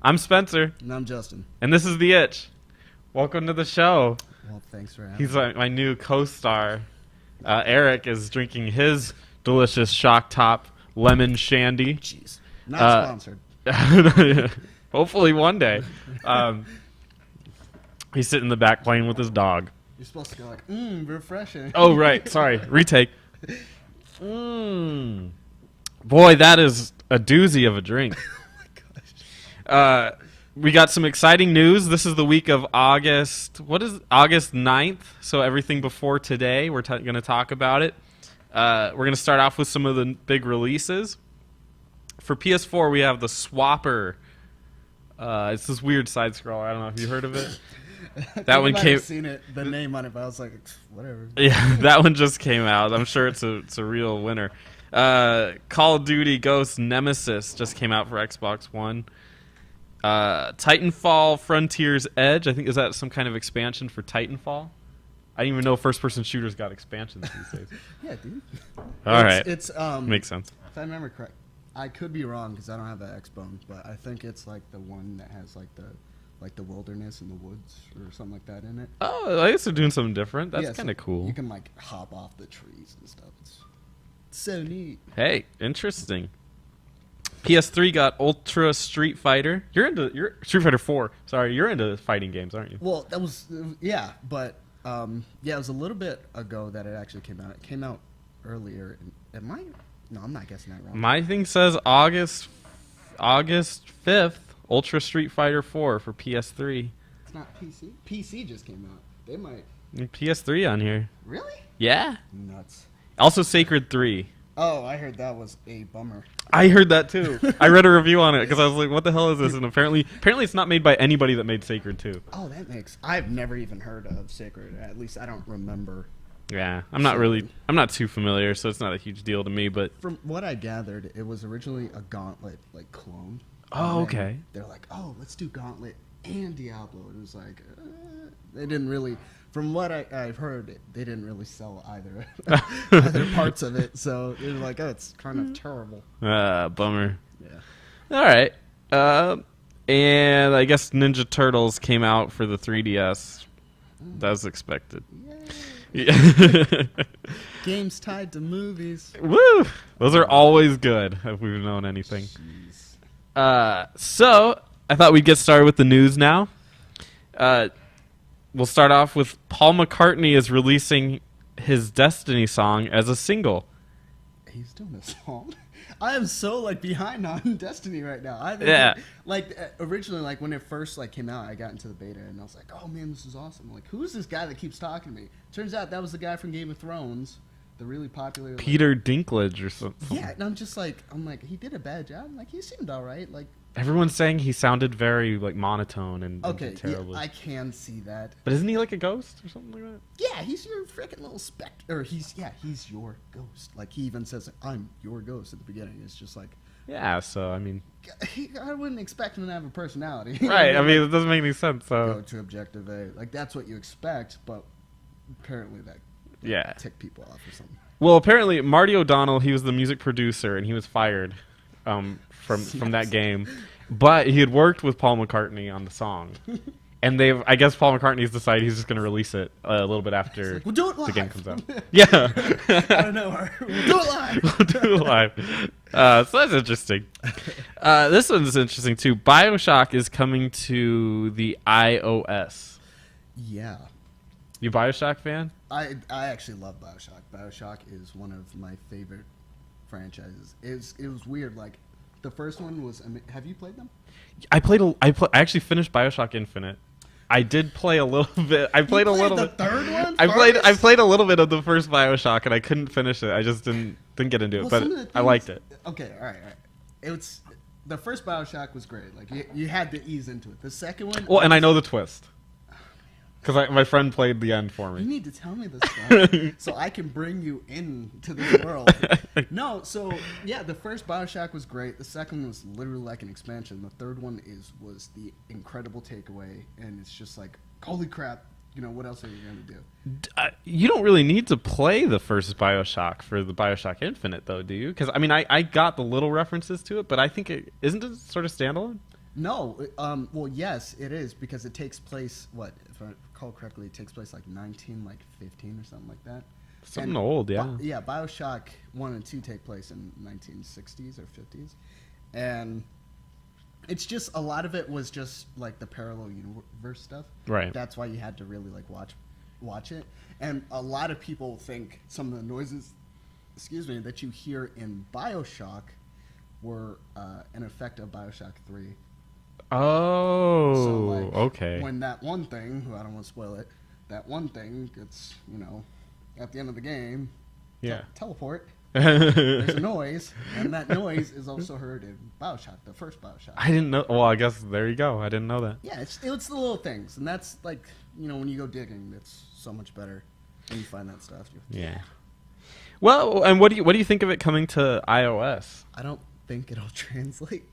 I'm Spencer, And I'm Justin. and this is The Itch. Welcome to the show. Well, thanks for having He's me. my new co-star. Eric is drinking his delicious Shock Top Lemon Shandy. Jeez. Not sponsored. Hopefully one day. He's sitting in the back playing with his dog. You're supposed to go like, refreshing. Oh, right. Sorry. Retake. Boy, that is a doozy of a drink. Oh my gosh. We got some exciting news. This is the week of August. What is August 9th? So everything before today, we're going to talk about it. We're going to start off with some of the big releases. For PS4, we have the Swapper. It's this weird side scroller. I don't know if you heard of it. That one came. I've seen it, the name on it, but I was like, whatever. Yeah, that one just came out. I'm sure it's a real winner. Call of Duty Ghosts Nemesis just came out for Xbox One. Titanfall Frontier's Edge. I think is that some kind of expansion for Titanfall? I didn't even know first-person shooters got expansions these days. Yeah, dude. All right, It's makes sense. if I remember correct, I could be wrong because I don't have the Xbox, but I think it's like the one that has like the wilderness and the woods or something like that in it. Oh, I guess they're doing something different. That's Yeah, so kind of cool. You can like hop off the trees and stuff. It's so neat. Hey, interesting. PS3 got Ultra Street Fighter. You're Street Fighter 4. Sorry, you're into fighting games, aren't you? Well, that was yeah, but yeah, it was a little bit ago that it actually came out. It came out earlier. It might. No, I'm not guessing that wrong. My thing says August 5th, Ultra Street Fighter 4 for PS3. It's not PC. PC just came out. They might. PS3 on here. Really? Yeah. Nuts. Also Sacred 3. Oh, I heard that was a bummer. I heard that too. I read a review on it because I was like, what the hell is this? And apparently it's not made by anybody that made Sacred 2. Oh, that makes. I've never even heard of Sacred. At least I don't remember. Yeah. I'm not too familiar, so it's not a huge deal to me, but From what I gathered, it was originally a Gauntlet like clone. Oh, And then okay. They're like, oh, let's do Gauntlet and Diablo. It was like they didn't really. From what I've heard, they didn't really sell either parts of it. So they're like, oh, it's kind of terrible. bummer. Yeah. All right. And I guess Ninja Turtles came out for the 3DS. As expected. Yay. Yeah. Games tied to movies. Woo! Those are always good, if we've known anything. Jeez. So, I thought we'd get started with the news now. We'll start off with Paul McCartney is releasing his Destiny song as a single. He's doing a song. I am so like behind on Destiny right now. Yeah. Like originally, like when it first like came out, I got into the beta and I was like, "Oh man, this is awesome!" Like, who's this guy that keeps talking to me? Turns out that was the guy from Game of Thrones, the really popular Peter Dinklage or something. Yeah, and I'm like, he did a bad job. I'm like, he seemed all right. Like, Everyone's saying he sounded very like monotone and okay, terrible. yeah, I can see that. But isn't he like a ghost or something like that? Yeah, he's your freaking little or he's your ghost. Like he even says, "I'm your ghost" at the beginning. It's just like. Yeah, so I mean, I wouldn't expect him to have a personality. right? I mean, it doesn't make any sense. Go So to Objective A. Like, that's what you expect, but apparently that yeah. ticked people off or something. Well, apparently Marty O'Donnell, he was the music producer, and he was fired from that game. But he had worked with Paul McCartney on the song, and I guess Paul McCartney's decided he's just going to release it a little bit after Like, we'll do it live. the game comes out. Yeah, I don't know. We'll do it live. we'll do it live. So that's interesting. This one's interesting too. BioShock is coming to the iOS. Yeah. You BioShock fan? I actually love BioShock. BioShock is one of my favorite franchises. It was weird. Like, the first one was. Have you played them? I actually finished BioShock Infinite. I did play a little bit. I played a little the bit. third one. I played a little bit of the first BioShock and I couldn't finish it. I just didn't get into it, Well, but some of the I liked it. Okay, all right. It was the first BioShock was great. Like you had to ease into it. The second one. Well, and I know the twist because my friend played the end for You me. need to tell me this stuff so I can bring you into this world. No, so yeah, the first BioShock was great. The second one was literally like an expansion. The third one was the incredible takeaway, and it's just like, holy crap! You know what else are you gonna do? You don't really need to play the first BioShock for the BioShock Infinite, though, do you? Because I mean, I got the little references to it, but I think isn't it sort of standalone. No, well, yes, it is because it takes place. What, if I recall correctly, it takes place like 1915 or something like that. Something old, yeah. Yeah, Bioshock 1 and 2 take place in 1960s or 50s, and it's just a lot of it was just like the parallel universe stuff. Right. That's why you had to really like watch it, and a lot of people think some of the noises, that you hear in Bioshock were an effect of Bioshock 3. Oh, So, like, okay. when that one thing, who I don't want to spoil it, that one thing gets, at the end of the game, Yeah. teleport, there's a noise, and that noise is also heard in Bioshock, the first Bioshock. I didn't know. Well, I guess there you go. I didn't know that. Yeah, it's the little things, and that's like, when you go digging, it's so much better when you find that stuff. Yeah. Well, and what do you think of it coming to iOS? I don't think it'll translate.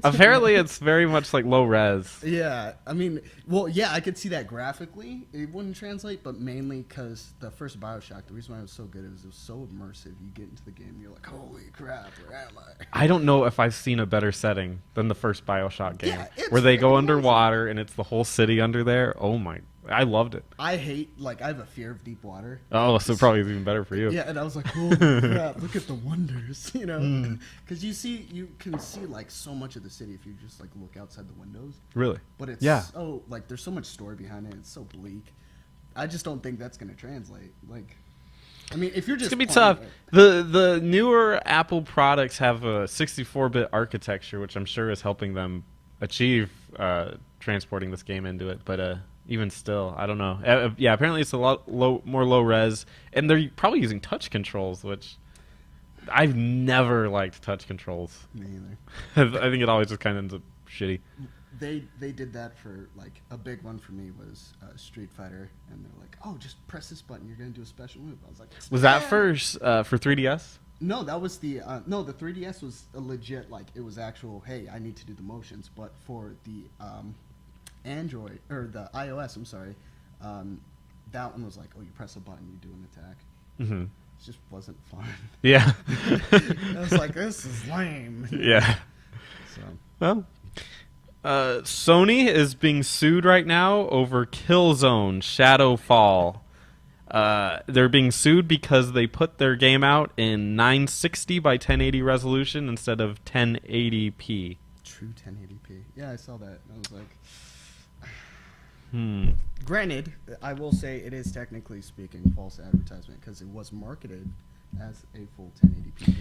Apparently, it's very much like low res. Yeah, I mean, well, yeah, I could see that graphically. It wouldn't translate, but mainly because the first Bioshock, the reason why it was so good is it was so immersive. You get into the game, you're like, holy crap, where am I? I don't know if I've seen a better setting than the first Bioshock game, Yeah, it's where they go freaking underwater and it's the whole city under there. Oh my! I loved it. I have a fear of deep water. Oh, so probably even better for you. Yeah, and I was like, holy crap, look at the wonders, because you can see like so much of the city if you just like look outside the windows. Really? But it's so like there's so much story behind it. It's so bleak. I just don't think that's gonna translate. Like, I mean, if you're just It's gonna be playing tough. it- The newer Apple products have a 64-bit architecture, which I'm sure is helping them achieve transporting this game into it. But even still, I don't know. Yeah, apparently it's a lot more low res, and they're probably using touch controls, which I've never liked touch controls. Me either. I think it always just kind of ends up shitty. They did that for like a big one for me was Street Fighter, and they're like, oh, just press this button, you're gonna do a special move. I was like, Was that "Yeah." for 3DS? No, that was the the 3DS was a legit, like it was actual. Hey, I need to do the motions, but for the Android or the iOS, I'm sorry, that one was like, oh, you press a button, you do an attack. Mm-hmm. It just wasn't fun. Yeah. I was like, this is lame. Yeah. So Well, Sony is being sued right now over Killzone Shadowfall. They're being sued because they put their game out in 960 by 1080 resolution instead of 1080p. true 1080p. Yeah, I saw that. I was like, Hmm. granted, I will say it is technically speaking false advertisement because it was marketed as a full 1080p game.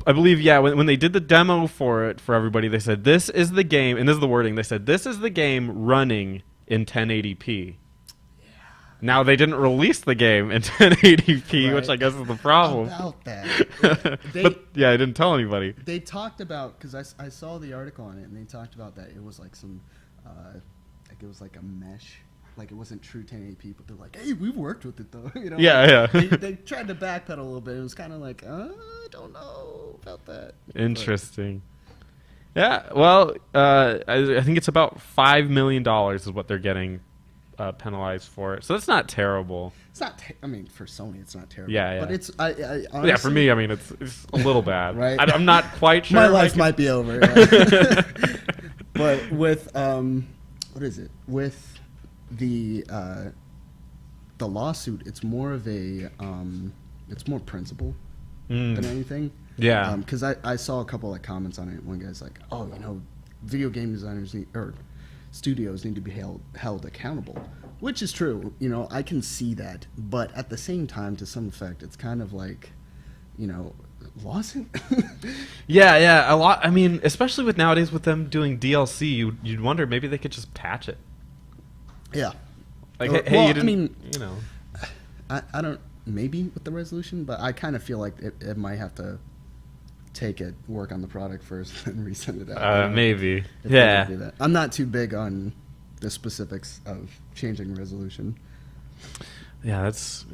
I believe, yeah, when they did the demo for it for everybody, they said, this is the game, and this is the wording, they said, this is the game running in 1080p. Yeah. Now, they didn't release the game in 1080p, Right. which I guess is the problem. About that. But, yeah, I didn't tell anybody. They talked about, because I saw the article on it, and they talked about that it was like some, like it was like a mesh. Like it wasn't true 1080p, but they're like, hey, we've worked with it though. Yeah, yeah. They tried to backpedal a little bit. It was kind of like, I don't know about that. Interesting. Yeah, well, I think it's about $5 million is what they're getting penalized for it. So that's not terrible. It's not. I mean, for Sony, it's not terrible. Yeah, yeah. But it's. I honestly, Yeah, for me, I mean, it's a little bad. Right. I'm not quite sure. my if I life can- might be over. Yeah. But with what is it? With the lawsuit, it's more of a it's more principle than anything. Yeah. Because I saw a couple like comments on it. One guy's like, "Oh, video game designers or studios need to be held accountable," which is true. I can see that, but at the same time, to some effect, it's kind of like, lawsuit. Yeah, a lot. I mean, especially with nowadays with them doing DLC, you'd wonder maybe they could just patch it. Yeah. Like, Or- hey, well, you didn't, I mean, you know. I don't, maybe with the resolution, but I kind of feel like it might have to work on the product first, and resend it out. Maybe. if they Yeah. do that. I'm not too big on the specifics of changing resolution. Yeah, that's,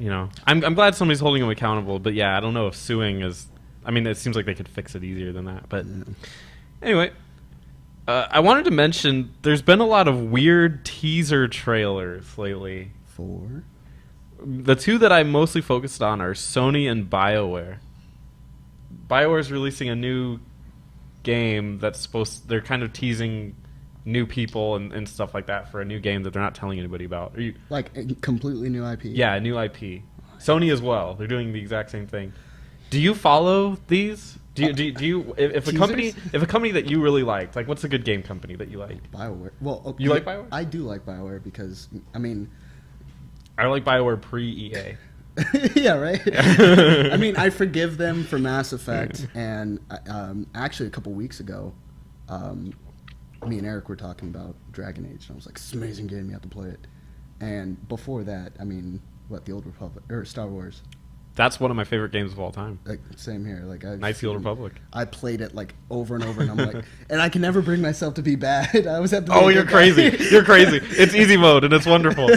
I'm glad somebody's holding them accountable, but yeah, I don't know if suing is, I mean, it seems like they could fix it easier than that, but anyway. I wanted to mention there's been a lot of weird teaser trailers lately. For The two that I mostly focused on are Sony and BioWare. BioWare is releasing a new game that's they're kind of teasing new people and stuff like that for a new game that they're not telling anybody about. Are you, Like a completely new IP. yeah, a new IP. Sony as well. They're doing the exact same thing. Do you follow these? Do you if a company that you really liked, like what's a good game company that you like? BioWare. Well, okay, You like BioWare? I do like BioWare because I mean, I like BioWare pre-EA. yeah, right. I mean, I forgive them for Mass Effect, and actually a couple weeks ago, me and Eric were talking about Dragon Age, and I was like, "It's an amazing game. You have to play it." And before that, I mean, the Old Republic or Star Wars. That's one of my favorite games of all time. Like same here. Like Knights of the Old Republic. I played it like over and over, and I'm like, and I can never bring myself to be bad. I always have to. Oh, you're crazy! You're crazy! It's easy mode, and it's wonderful.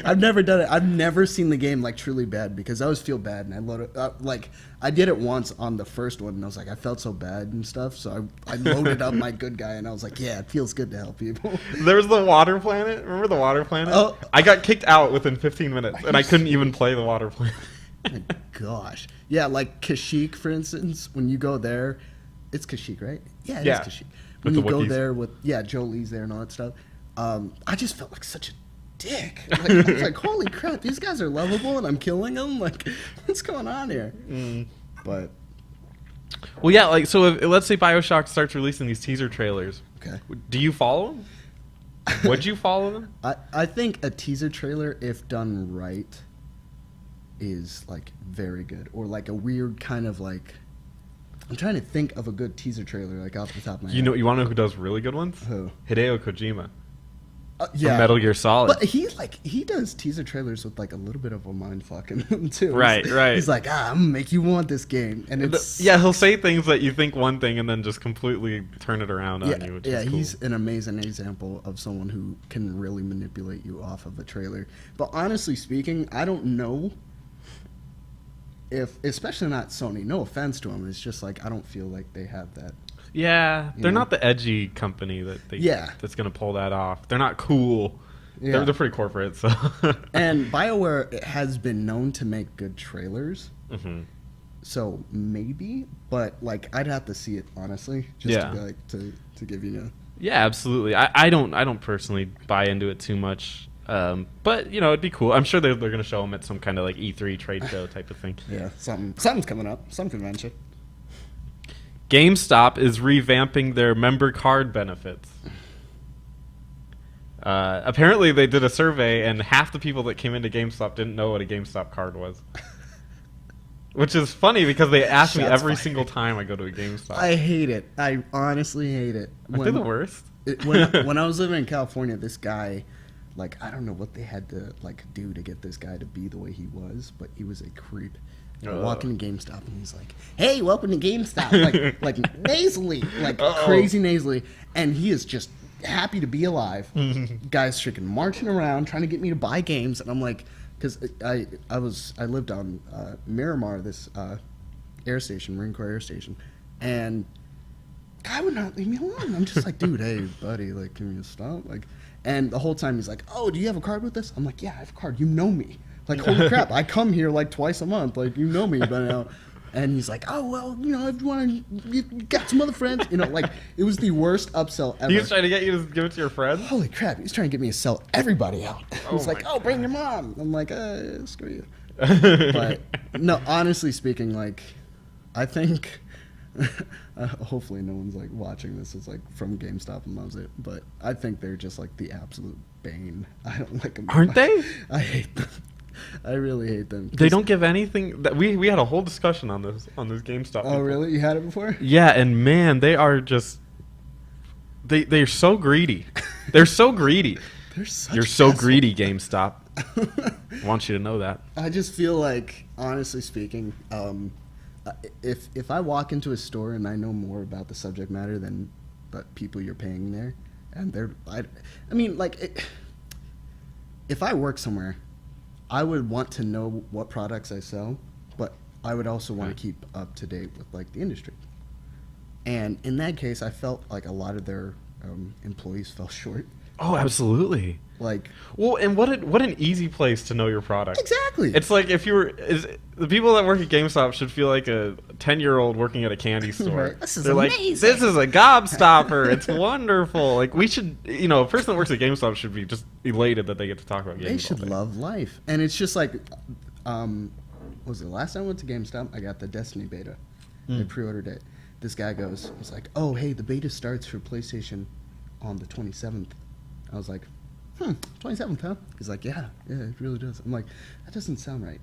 I've never done it. I've never seen the game like truly bad because I always feel bad, and I load it like I did it once on the first one, and I was like, I felt so bad and stuff, so I loaded up my good guy, and I was like, yeah, it feels good to help people. There was the Water Planet. Remember the Water Planet? Oh. I got kicked out within 15 minutes, and I couldn't even play the Water Planet. My gosh, yeah, like Kashyyyk, for instance, when you go there, it's Kashyyyk, right? Yeah, it is Kashyyyk. When With you the go Wookiees. there with Joe Lee's there and all that stuff, I just felt like such a dick. Like, I was like, holy crap, these guys are lovable, and I'm killing them. Like, what's going on here? But Well, yeah, like so. If, let's say BioShock starts releasing these teaser trailers. okay. Do you follow them? Would you follow them? I think a teaser trailer, if done right, is like very good, or like a weird kind of like. I'm trying to think of a good teaser trailer like off the top of my head. You want to know who does really good ones? Who? Hideo Kojima. Yeah, From Metal Gear Solid. but he does teaser trailers with like a little bit of a mind fuck in them too. Right, right. He's like, I'm gonna make you want this game, and it's Yeah, he'll say things that you think one thing and then just completely turn it around on you. Which yeah, is cool. he's an amazing example of someone who can really manipulate you off of a trailer. But honestly speaking, I don't know if, especially not Sony. No offense to them, it's just like I don't feel like they have that. Yeah, they're know? not the edgy company that's gonna pull that off. They're not cool. Yeah. They're pretty corporate. So. And BioWare has been known to make good trailers. hmm So maybe, but like I'd have to see it honestly, just Yeah. to be like to give you Yeah, absolutely. I don't personally buy into it too much. But you know, it'd be cool. I'm sure they're gonna show them at some kind of like E3 trade show type of thing. something's coming up, some convention. GameStop is revamping their member card benefits. Apparently, they did a survey, and half the people that came into GameStop didn't know what a GameStop card was. Which is funny because they ask me Shots every fired. single time I go to a GameStop. I hate it. I honestly hate it. Aren't they the worst? When I was living in California, this guy, like I don't know what they had to like do to get this guy to be the way he was, but he was a creep. I walk into GameStop and he's like, "Hey, welcome to GameStop," like nasally, like crazy nasally, and he is just happy to be alive. Guy's freaking marching around trying to get me to buy games, and I'm like, because I lived on Miramar, this air station, Marine Corps air station, and guy would not leave me alone. I'm just like, dude, hey, buddy, like, can you stop? Like, and the whole time he's like, oh, do you have a card with this? I'm like, yeah, I have a card. You know me. Like, holy crap, I come here like twice a month. Like, you know me by now. And he's like, oh, well, you know, if you want to, you got some other friends. You know, like, it was the worst upsell ever. He was trying to get you to give it to your friends? Holy crap, he's trying to get me to sell everybody out. He's like, my oh, bring your mom. I'm like, screw you. But, no, honestly speaking, like, I think, hopefully no one's, like, watching this is, like, from GameStop and loves it. But I think they're just, like, the absolute bane. I don't like them. Aren't they? I hate them. I really hate them. They don't give anything. That we had a whole discussion on this GameStop. Oh, really? You had it before? Yeah, and man, they are just they're so greedy. They're so greedy. They're such You're so assholes. greedy, GameStop. I want you to know that. I just feel like, honestly speaking, if I walk into a store and I know more about the subject matter than the people you're paying there, and I mean, like, if I work somewhere, I would want to know what products I sell, but I would also want to keep up to date with like the industry. And in that case, I felt like a lot of their employees fell short Oh, absolutely. Like, Well, and what an easy place to know your product. exactly. It's like if you were the people that work at GameStop should feel like a 10-year-old working at a candy store. Right. This is They're like, amazing. this is a gobstopper. It's wonderful. Like we should, a person that works at GameStop should be just elated that they get to talk about games. They should all day. love life. And it's just like, was it last time I went to GameStop? I got the Destiny beta. I pre-ordered it. This guy was like, oh, hey, the beta starts for PlayStation on the 27th. I was like, 27th, huh? He's like, yeah, it really does. I'm like, that doesn't sound right.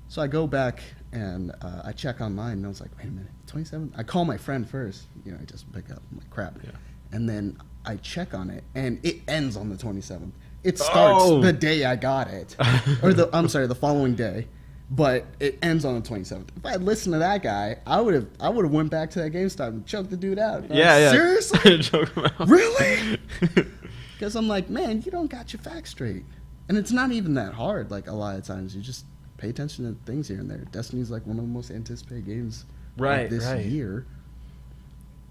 So I go back and I check online, and I was like, wait a minute, 27th? I call my friend first. I just pick up. I'm like, crap. Yeah. And then I check on it, and it ends on the 27th. It starts the day I got it, or the following day, but it ends on the 27th. If I had listened to that guy, I would have went back to that GameStop and choked the dude out. Yeah. Seriously? Choke 'em out. Really? Because I'm like, man, you don't got your facts straight, and it's not even that hard. Like a lot of times, you just pay attention to things here and there. Destiny's like one of the most anticipated games Right, of this right. year.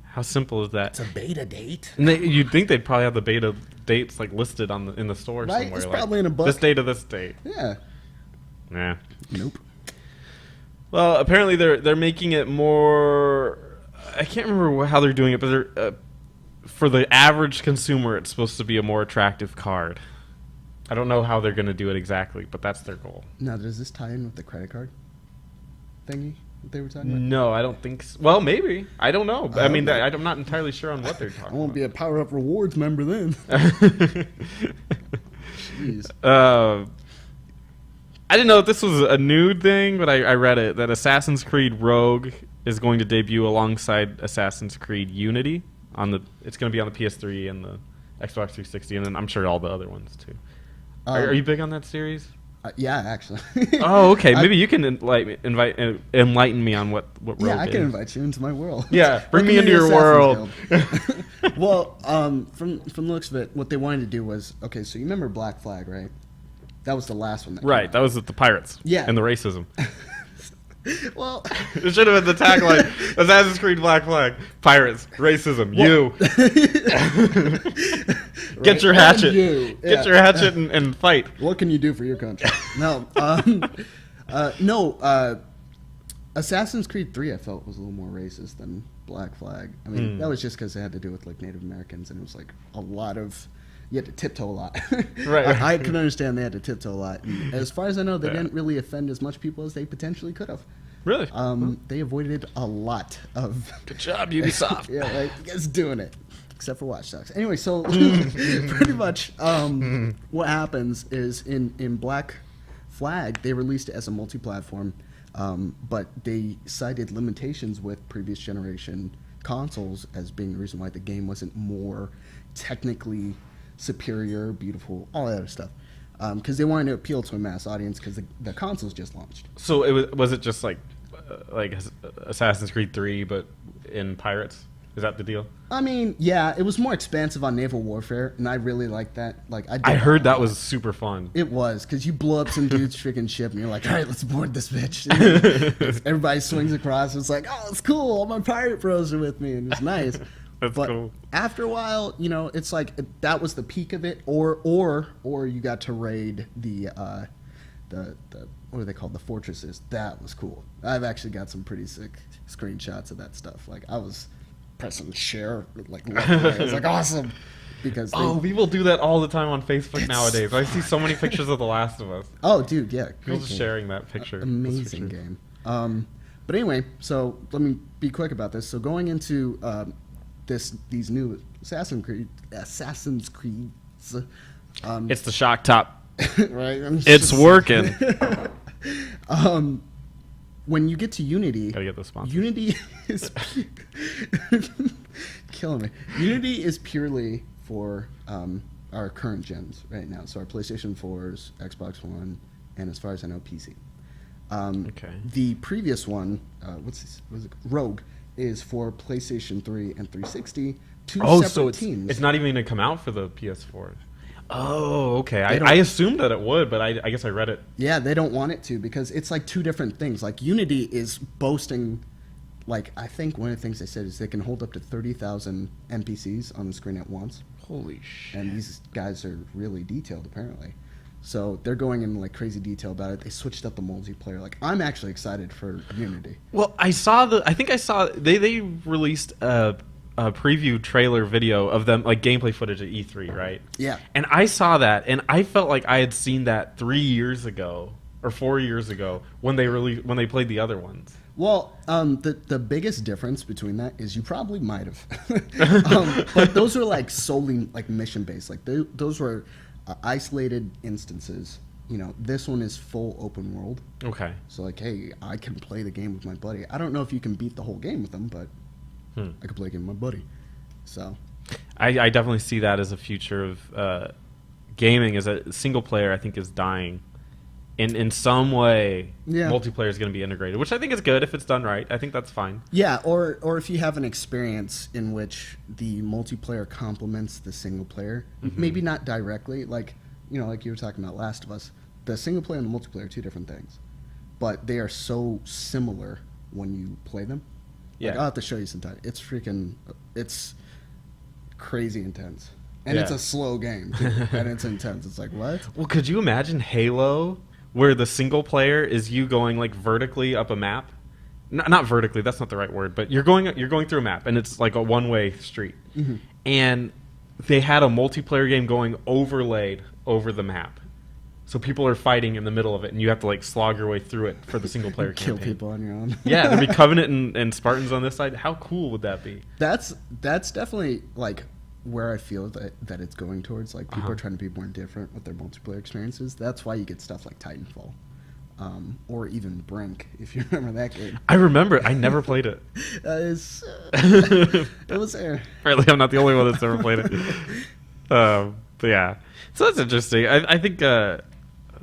How simple is that? It's a beta date. And you'd think they'd probably have the beta dates like listed in the store Right, somewhere. it's like, probably in a book. This date to this date. Yeah. Nah. Nope. Well, apparently they're making it more. I can't remember how they're doing it, but they're for the average consumer, it's supposed to be a more attractive card. I don't know how they're going to do it exactly, but that's their goal. Now, does this tie in with the credit card thingy that they were talking about? No, I don't think so. Well, maybe. I don't know. I mean, Okay. I'm not entirely sure on what they're I talking won't be a Power Up Rewards member then. about. Jeez. I didn't know if this was a new thing, but I read it, that Assassin's Creed Rogue is going to debut alongside Assassin's Creed Unity. It's going to be on the PS3 and the Xbox 360, and then I'm sure all the other ones too. Are you big on that series? Yeah, actually. Oh, okay. Maybe you can enlighten me on what Rogue Yeah, I is. can invite you into my world. Yeah, bring me Welcome into to your the Assassin's world. Guild. Well, from the looks of it, what they wanted to do was, okay, so you remember Black Flag, right? That was the last one. Right, that was with the pirates. Yeah. And the racism. Well, It should have been the tagline: Assassin's Creed Black Flag, pirates, racism, you. Get your hatchet. you. Get Yeah. your hatchet and fight. What can you do for your country? No, Assassin's Creed 3 I felt was a little more racist than Black Flag. I mean, that was just because it had to do with like Native Americans, and it was like a lot of, you had to tiptoe a lot. Right. I can understand they had to tiptoe a lot. And as far as I know, they didn't really offend as much people as they potentially could have. Really? They avoided a lot of. Good job, Ubisoft. Yeah, like you guys doing it, except for Watch Dogs. Anyway, so pretty much what happens is in Black Flag they released it as a multi-platform, but they cited limitations with previous generation consoles as being the reason why the game wasn't more technically superior, beautiful, all that other stuff. Because they wanted to appeal to a mass audience because the consoles just launched. So was it just like Assassin's Creed 3, but in pirates? Is that the deal? I mean, yeah, it was more expansive on naval warfare, and I really liked that. Like, I heard that was super fun. It was, because you blow up some dude's freaking ship, and you're like, all right, let's board this bitch. Everybody swings across. It's like, oh, it's cool. All my pirate bros are with me, and it's nice. That's but cool. after a while, it's like that was the peak of it, or you got to raid the what are they called, the fortresses. That was cool. I've actually got some pretty sick screenshots of that stuff. Like I was pressing share, like left and right. I was like, awesome, because People do that all the time on Facebook nowadays. I see so many pictures of The Last of Us. oh, dude, yeah, People great just game. sharing that picture. Amazing Those pictures. game. But anyway, so let me be quick about this. So going into these new Assassin's Creed, It's the shock top. right? It's working. When you get to Unity, Gotta get the sponsor. Unity is killing me. Unity is purely for our current gens right now. So our PlayStation 4s, Xbox One, and as far as I know, PC. Okay. The previous one, Rogue, is for PlayStation 3 and 360. Two separate so teams. it's not even going to come out for the PS4. Oh, okay. don't- I assumed that it would, but I guess I read it. Yeah, they don't want it to because it's like two different things. Like Unity is boasting like I think one of the things they said is they can hold up to 30,000 NPCs on the screen at once, Holy shit. and these guys are really detailed apparently. So they're going into like crazy detail about it. They switched up the multiplayer. Like I'm actually excited for Unity. Well, I think I saw they released a preview trailer video of them, like gameplay footage at E3, right? Yeah. And I saw that, and I felt like I had seen that 3 years ago or 4 years ago when they played the other ones. Well, the biggest difference between that is you probably might have, but those are like solely like mission based. Like those were isolated instances. You know, this one is full open world. Okay. So like, hey, I can play the game with my buddy. I don't know if you can beat the whole game with them, but I could play a game with my buddy. So I definitely see that as a future of gaming. As a single player, I think is dying. In some way, Yeah. multiplayer is going to be integrated, which I think is good if it's done right. I think that's fine. yeah, or if you have an experience in which the multiplayer complements the single player, maybe not directly, like you know, like you were talking about Last of Us. The single player and the multiplayer are two different things, but they are so similar when you play them. Yeah. Like, I'll have to show you sometime. It's crazy intense, and it's Yeah. a slow game too, and it's intense. It's like what? Well, could you imagine Halo, where the single player is you going like vertically up a map? Not vertically, that's not the right word, but you're going through a map, and it's like a one-way street. And they had a multiplayer game going overlaid over the map. So people are fighting in the middle of it, and you have to like slog your way through it for the single player Kill campaign. people on your own. Yeah, there'd be Covenant and Spartans on this side. How cool would that be? That's definitely like where I feel that it's going towards. Like people Uh-huh. are trying to be more different with their multiplayer experiences. That's why you get stuff like Titanfall, or even Brink, if you remember that game. I remember. I never played it. It was there. Apparently, I'm not the only one that's ever played it. But yeah, so that's interesting. I think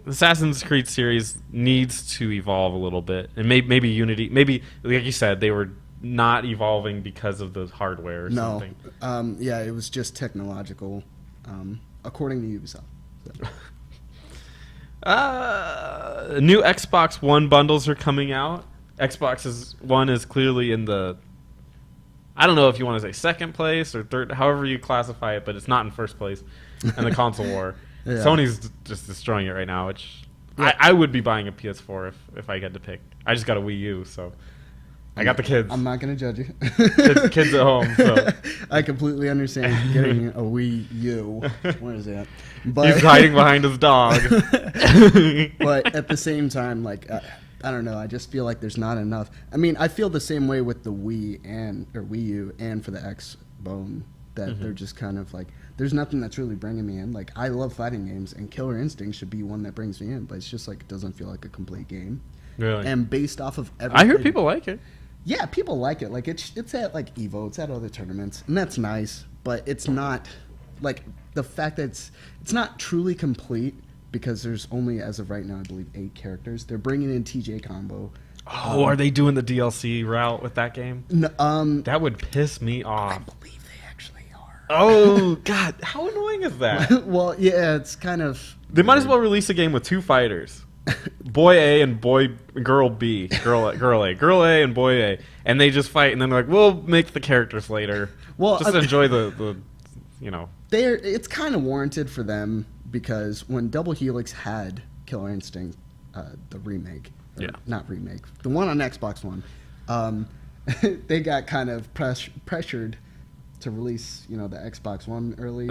Assassin's Creed series needs to evolve a little bit, and maybe Unity, maybe like you said, they were not evolving because of the hardware or No, something. yeah, it was just technological, according to Ubisoft. So. New Xbox One bundles are coming out. One is clearly in the, I don't know if you want to say second place or third, however you classify it, but it's not in first place in the console war. Yeah. Sony's just destroying it right now, which Yeah. I would be buying a PS4 if I get to pick. I just got a Wii U, so I got the kids. I'm not gonna judge you. Kids at home, so. I completely understand getting a Wii U. Where is that? But He's hiding behind his dog. but at the same time, like I don't know, I just feel like there's not enough. I mean, I feel the same way with the Wii U and for the Xbone, that they're just kind of like there's nothing that's really bringing me in. Like I love fighting games, and Killer Instinct should be one that brings me in, but it's just like it doesn't feel like a complete game. Really? And based off of everything, I hear people like it. yeah, people like it. Like it's at like Evo, it's at other tournaments, and that's nice. But it's not like the fact that it's not truly complete because there's only, as of right now, I believe 8 characters. They're bringing in TJ Combo. Oh, are they doing the DLC route with that game? No, That would piss me I off. believe they actually are. Oh God, how annoying is that? Well, yeah, it's kind of. They might as well release a game with 2 fighters, boy A and girl B, girl A and boy A, and they just fight, and then they're like, we'll make the characters later. Well, just enjoy the you know. It's kind of warranted for them because when Double Helix had Killer Instinct, the remake, or Yeah. not remake, the one on Xbox One, they got kind of pressured to release, the Xbox One early,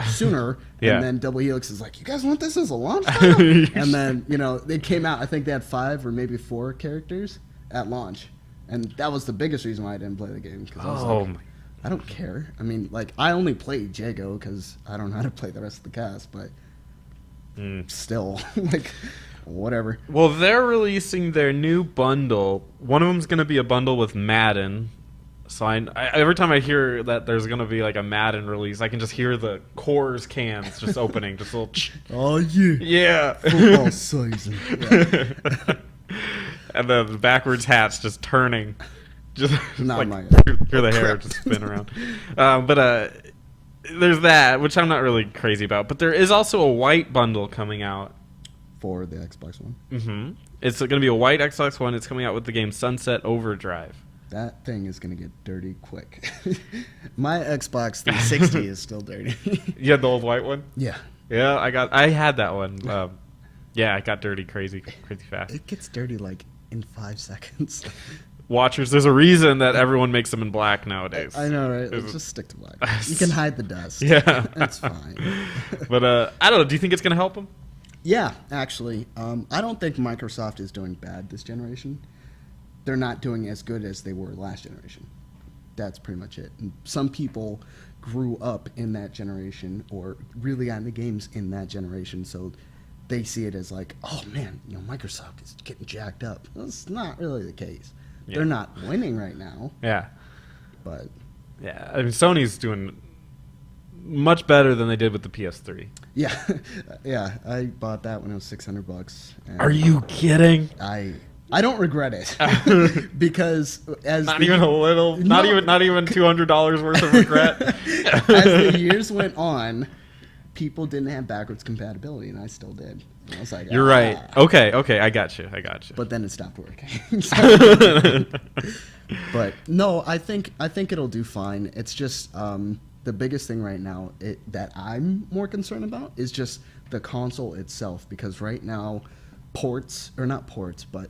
sooner. Yeah. And then Double Helix is like, you guys want this as a launch title? And then, they came out, I think they had 5 or maybe 4 characters at launch. And that was the biggest reason why I didn't play the game. Because I was Oh like, my. I don't care. I mean, like, I only played Jago because I don't know how to play the rest of the cast, but still, like, whatever. Well, they're releasing their new bundle. One of them's going to be a bundle with Madden. So I every time I hear that there's going to be like a Madden release, I can just hear the Coors cans just opening, just a little. Oh, yeah. Yeah. Football season. Yeah. And the backwards hats just turning. Just Not like, my- hear the hair just spin around. But there's that, which I'm not really crazy about. But there is also a white bundle coming out. For the Xbox One. Mm-hmm. It's going to be a white Xbox One. It's coming out with the game Sunset Overdrive. That thing is going to get dirty quick. My Xbox 360 is still dirty. You had the old white one? Yeah. Yeah, I had that one. Yeah, it got dirty crazy fast. It gets dirty like in 5 seconds. Watchers, there's a reason that everyone makes them in black nowadays. I know, right? Let's just stick to black. You can hide the dust. Yeah. That's fine. But I don't know. Do you think it's going to help them? Yeah, actually. I don't think Microsoft is doing bad this generation. They're not doing as good as they were last generation. That's pretty much it. And some people grew up in that generation or really on the games in that generation, so they see it as like, oh man, Microsoft is getting jacked up. That's not really the case. Yeah. They're not winning right now, Yeah. but Yeah. I mean, Sony's doing much better than they did with the PS3. yeah, yeah. I bought that when it was $600. And Are you kidding? I don't regret it because as Not even a little. Not even $200 worth of regret. as the years went on, people didn't have backwards compatibility, and I still did. And I was like, You're right. Okay, I got you. But then it stopped working. But no, I think it'll do fine. It's just the biggest thing right now that I'm more concerned about is just the console itself, because right now not ports, but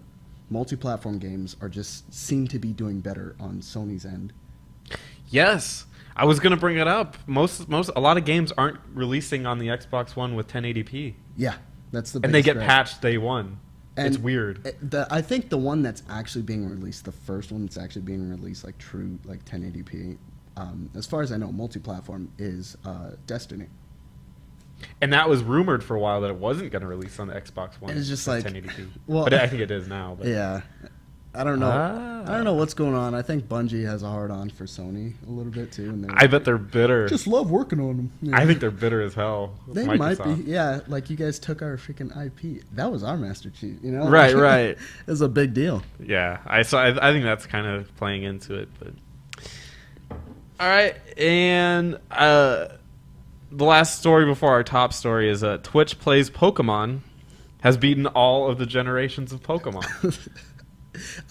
multi-platform games are just seem to be doing better on Sony's end. Yes, I was gonna bring it up. A lot of games aren't releasing on the Xbox One with 1080p, Yeah, that's the and they biggest get threat. patched day one. And it's weird. I think the one that's actually being released, the first one that's actually being released like true like 1080p, as far as I know, multi-platform is Destiny. And that was rumored for a while that it wasn't going to release on the Xbox One. And it's just with like, 1080p. well, But I think it is now. But. Yeah, I don't know. Ah. I don't know what's going on. I think Bungie has a hard on for Sony a little bit too, and I bet they're bitter. just love working on them. Yeah. I think they're bitter as hell. with They might Microsoft. be. Yeah, like you guys took our freaking IP. That was our Master Chief. Right, right. It was a big deal. Yeah, I think that's kind of playing into it. But all right, and the last story before our top story is Twitch Plays Pokemon has beaten all of the generations of Pokemon.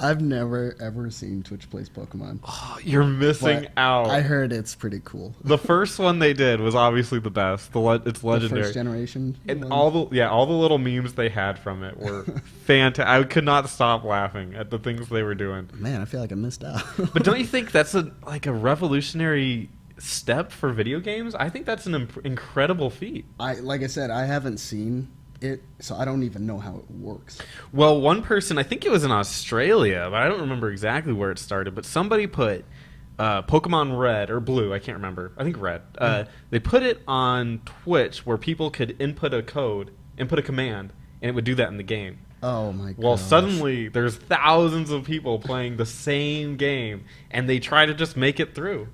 I've never ever seen Twitch Plays Pokemon. Oh, you're missing But out. I heard it's pretty cool. The first one they did was obviously the best. It's The legendary. first generation. And one. all the little memes they had from it were fantastic. I could not stop laughing at the things they were doing. Man, I feel like I missed out. But don't you think that's a revolutionary step for video games? I think that's an incredible feat. Like I said, I haven't seen it, so I don't even know how it works. Well, one person, I think it was in Australia, but I don't remember exactly where it started, but somebody put Pokemon Red or Blue, I can't remember. I think Red. They put it on Twitch where people could input a command, and it would do that in the game. Oh my god. Well, suddenly there's thousands of people playing the same game, and they try to just make it through.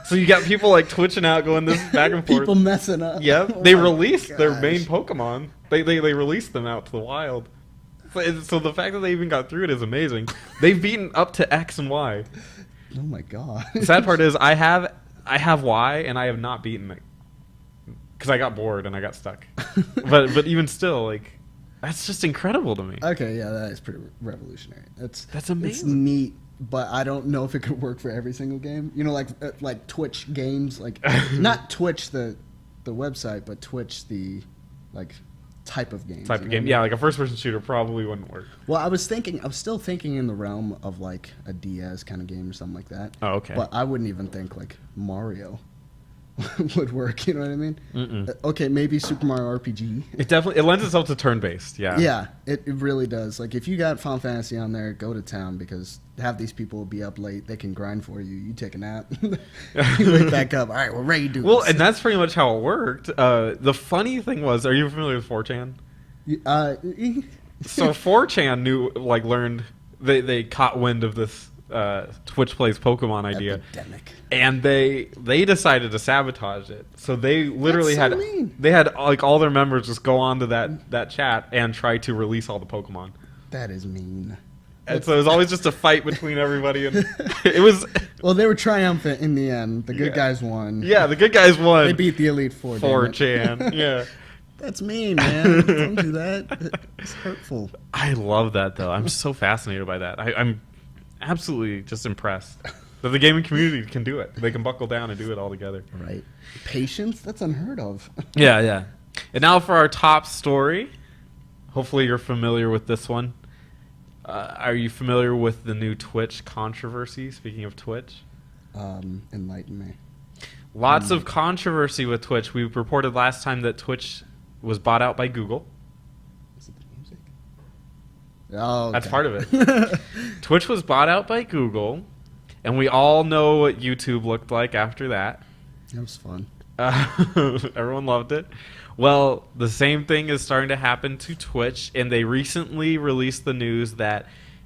So you got people like twitching out, going this back and forth. People messing up. Yep, Oh they my released their gosh. main Pokemon. They released them out to the wild. So the fact that they even got through it is amazing. They've beaten up to X and Y. Oh my god. The sad part is I have Y and I have not beaten it because I got bored and I got stuck. but even still, like, that's just incredible to me. Okay, yeah, that is pretty revolutionary. That's That's amazing. It's neat, but I don't know if it could work for every single game. Like Twitch games, like not Twitch the website, but Twitch the like type of game. Type of game, yeah, like a first-person shooter probably wouldn't work. Well, I was still thinking in the realm of like a DS kind of game or something like that. Oh, okay. But I wouldn't even think like Mario would work. You know what I mean? Mm-mm. Okay, maybe Super Mario RPG. It lends itself to turn-based, yeah. Yeah, it really does. Like, if you got Final Fantasy on there, go to town, because have these people be up late. They can grind for you. You take a nap. You wake back up. All right, we're ready to do Well, this. and that's pretty much how it worked. The funny thing was, are you familiar with 4chan? So 4chan learned, they caught wind of this Twitch Plays Pokemon idea. Epidemic. And they decided to sabotage it. So they literally That's so had mean. they had like all their members just go onto that chat and try to release all the Pokemon. That is mean. And so it was always just a fight between everybody, and it was Well, they were triumphant in the end. The good Yeah. guys won. yeah, the good guys won. They beat the Elite Four. damn it. 4chan. Yeah. That's mean, man. Don't do that. It's hurtful. I love that though. I'm so fascinated by that. I'm absolutely just impressed that the gaming community can do it. They can buckle down and do it all together. Right. Patience? That's unheard of. Yeah, yeah. And now for our top story. Hopefully you're familiar with this one. Are you familiar with the new Twitch controversy? Speaking of Twitch. Enlighten me. Lots of controversy with Twitch. We reported last time that Twitch was bought out by Google. Is it the music? Oh, okay. That's part of it. Twitch was bought out by Google, and we all know what YouTube looked like after that. That was fun. Everyone loved it. Well, the same thing is starting to happen to Twitch, and they recently released the news that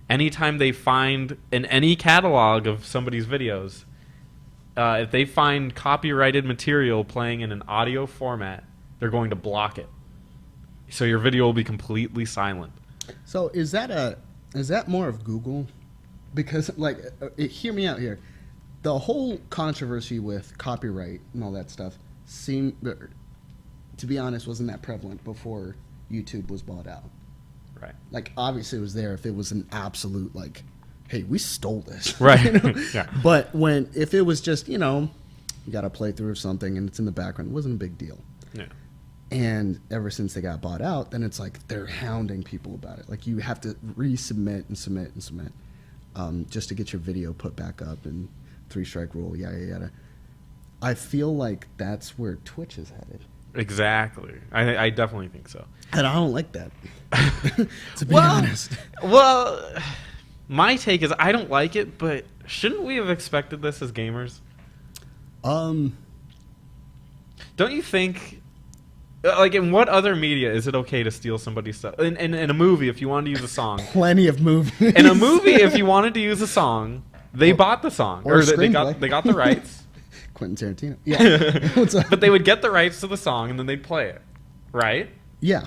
anytime they find in any catalog of somebody's videos, if they find copyrighted material playing in an audio format, they're going to block it. So your video will be completely silent. So is that more of Google? Because hear me out here. The whole controversy with copyright and all that stuff seemed, to be honest, wasn't that prevalent before YouTube was bought out. Right. Like, obviously it was there if it was an absolute, like, hey, we stole this. Right. You know? Yeah. But if it was just, you got a playthrough of something and it's in the background, it wasn't a big deal. Yeah. And ever since they got bought out, then it's like they're hounding people about it. Like, you have to resubmit and submit and submit just to get your video put back up, and 3-strike rule, yada, yada. I feel like that's where Twitch is headed. Exactly. I definitely think so. And I don't like that, to be honest. Well, my take is I don't like it, but shouldn't we have expected this as gamers? Um, Don't you think, like, in what other media is it okay to steal somebody's stuff? In a movie, if you wanted to use a song. Plenty of movies. In a movie, if you wanted to use a song, they bought the song. or They screenplay. got the rights. Quentin Tarantino. Yeah. What's up? But they would get the rights to the song, and then they'd play it. Right? Yeah.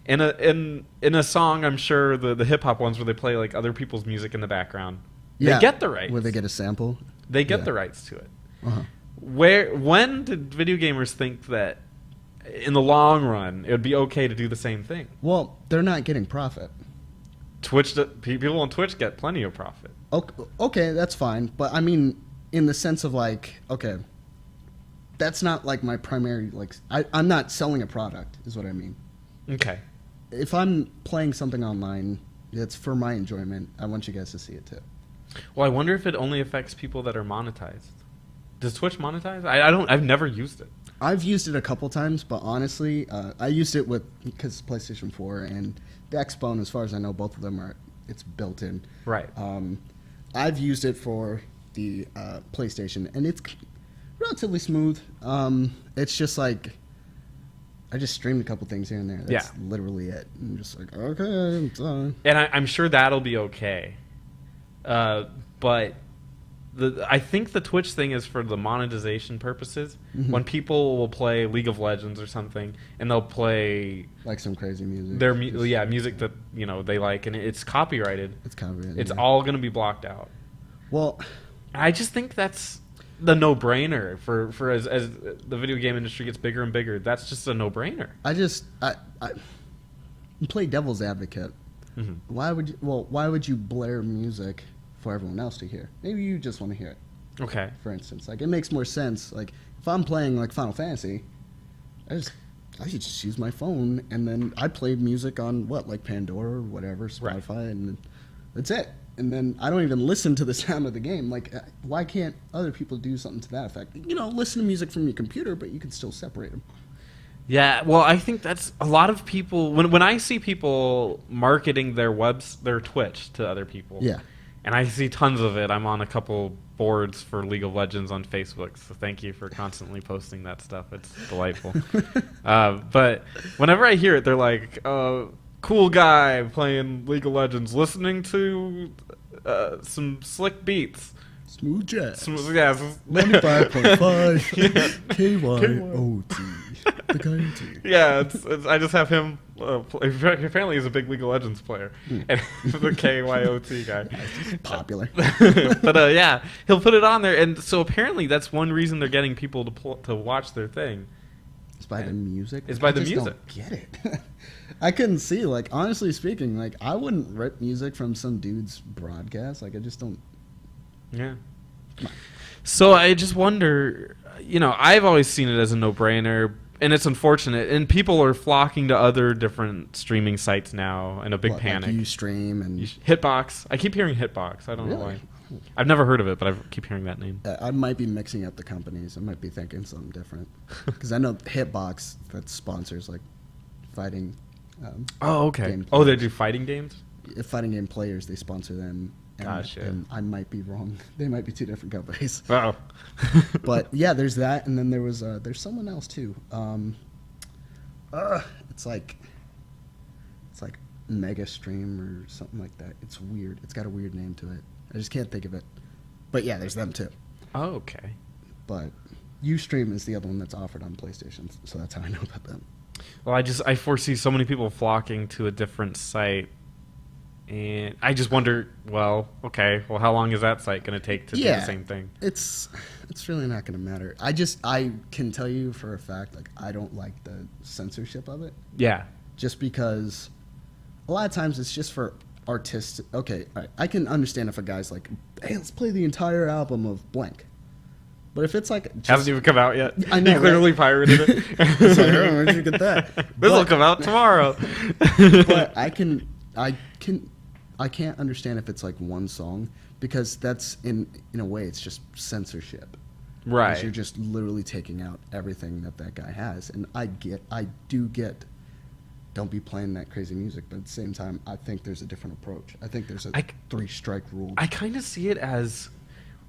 In a song, I'm sure the hip-hop ones where they play, like, other people's music in the background. Yeah. They get the rights. Where they get a sample. They get Yeah. the rights to it. Uh-huh. When did video gamers think that in the long run it would be okay to do the same thing? Well, they're not getting profit. People on Twitch get plenty of profit. Okay, that's fine. But I mean, in the sense of like, okay, that's not like my primary, like, I'm not selling a product, is what I mean. Okay. If I'm playing something online, it's for my enjoyment. I want you guys to see it too. Well, I wonder if it only affects people that are monetized. Does Twitch monetize? I've never used it. I've used it a couple times, but honestly, I used it because PlayStation 4 and the Xbone, as far as I know, both of them it's built in. Right. I've used it for the PlayStation, and it's relatively smooth. It's just like, I just streamed a couple things here and there. That's literally it. I'm just like, okay, it's on. And I'm sure that'll be okay. But I think the Twitch thing is for the monetization purposes. Mm-hmm. When people will play League of Legends or something, and they'll play Like some crazy music. their music that they like, and it's copyrighted. It's copyrighted. It's yeah. all going to be blocked out. Well, I just think that's the no-brainer for as the video game industry gets bigger and bigger. That's just a no-brainer. I play devil's advocate. Mm-hmm. Why would you blare music for everyone else to hear? Maybe you just want to hear it. Okay. For instance, like, it makes more sense. Like, if I'm playing like Final Fantasy, I just use my phone, and then I play music on like Pandora or whatever, Spotify, Right. and that's it. And then I don't even listen to the sound of the game. Like, why can't other people do something to that effect? Listen to music from your computer, but you can still separate them. Yeah, well, I think that's a lot of people. When I see people marketing their Twitch to other people, Yeah. and I see tons of it. I'm on a couple boards for League of Legends on Facebook, so thank you for constantly posting that stuff. It's delightful. But whenever I hear it, they're like, cool guy playing League of Legends, listening to some slick beats. Smooth jazz. 95.5 KYOT. The Coyote. Yeah, I just have him. Apparently, he's a big League of Legends player, and the KYOT guy. Popular. But yeah, he'll put it on there, and so apparently that's one reason they're getting people to watch their thing, It's by the music. It's by the I just music. Don't get it. I couldn't see. Like, honestly speaking, like, I wouldn't rip music from some dude's broadcast. Like, I just don't. Yeah. So I just wonder, I've always seen it as a no-brainer, and it's unfortunate. And people are flocking to other different streaming sites now in a big panic. Like Ustream and Hitbox. I keep hearing Hitbox. I don't know why. I've never heard of it, but I keep hearing that name. I might be mixing up the companies. I might be thinking something different. Because I know Hitbox, that sponsors, like, fighting. Oh, okay. Game Oh, they players. do fighting games? Fighting game players, they sponsor them. And, Gotcha. And I might be wrong. They might be two different companies. Oh. But yeah, there's that, and then there's someone else too. It's like Mega Stream or something like that. It's weird. It's got a weird name to it. I just can't think of it. But yeah, there's them too. Oh, okay. But Ustream is the other one that's offered on PlayStation, so that's how I know about them. Well, I foresee so many people flocking to a different site, and I just wonder, well, how long is that site going to take to do the same thing? It's really not going to matter. I can tell you for a fact, like, I don't like the censorship of it, Yeah. just because a lot of times it's just for artists. Okay, all right, I can understand if a guy's like, hey, let's play the entire album of blank. But if it's like Hasn't even come out yet. I know, You clearly right? pirated it. It's like, oh, where'd you get that? This will come out tomorrow. But I can't understand if it's like one song, because that's in a way it's just censorship. Right. Because you're just literally taking out everything that guy has. And I do get, don't be playing that crazy music, but at the same time, I think there's a different approach. I think there's a 3-strike rule. I kind of see it as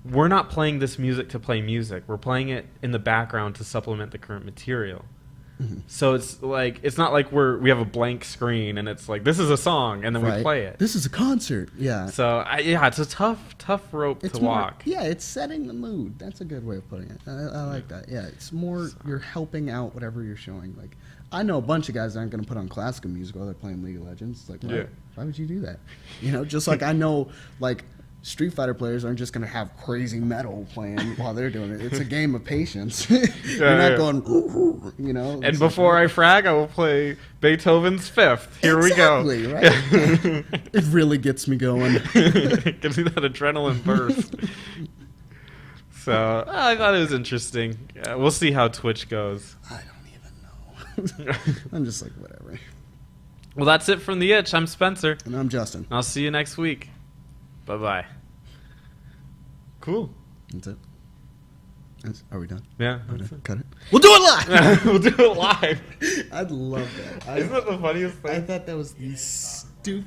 we're not playing this music to play music. We're playing it in the background to supplement the current material. Mm-hmm. So it's not like we have a blank screen and it's like, this is a song, and then we play it. This is a concert. Yeah. So it's a tough rope to walk. Yeah, it's setting the mood. That's a good way of putting it. I like that. Yeah, it's more you're helping out whatever you're showing. Like, I know a bunch of guys that aren't going to put on classical music while they're playing League of Legends. It's like, why would you do that? Just like I know, like, Street Fighter players aren't just going to have crazy metal playing while they're doing it. It's a game of patience. You're not going, And before I frag, I will play Beethoven's Fifth. Here we go. Exactly, right? It really gets me going. Gives me that adrenaline burst. So I thought it was interesting. We'll see how Twitch goes. I don't even know. I'm just like, whatever. Well, that's it from The Itch. I'm Spencer. And I'm Justin. I'll see you next week. Bye-bye. Cool. That's it. Are we done? Yeah. Cut it. We'll do it live! We'll do it live. I'd love that. Isn't that the funniest thing? I thought that was the stupid.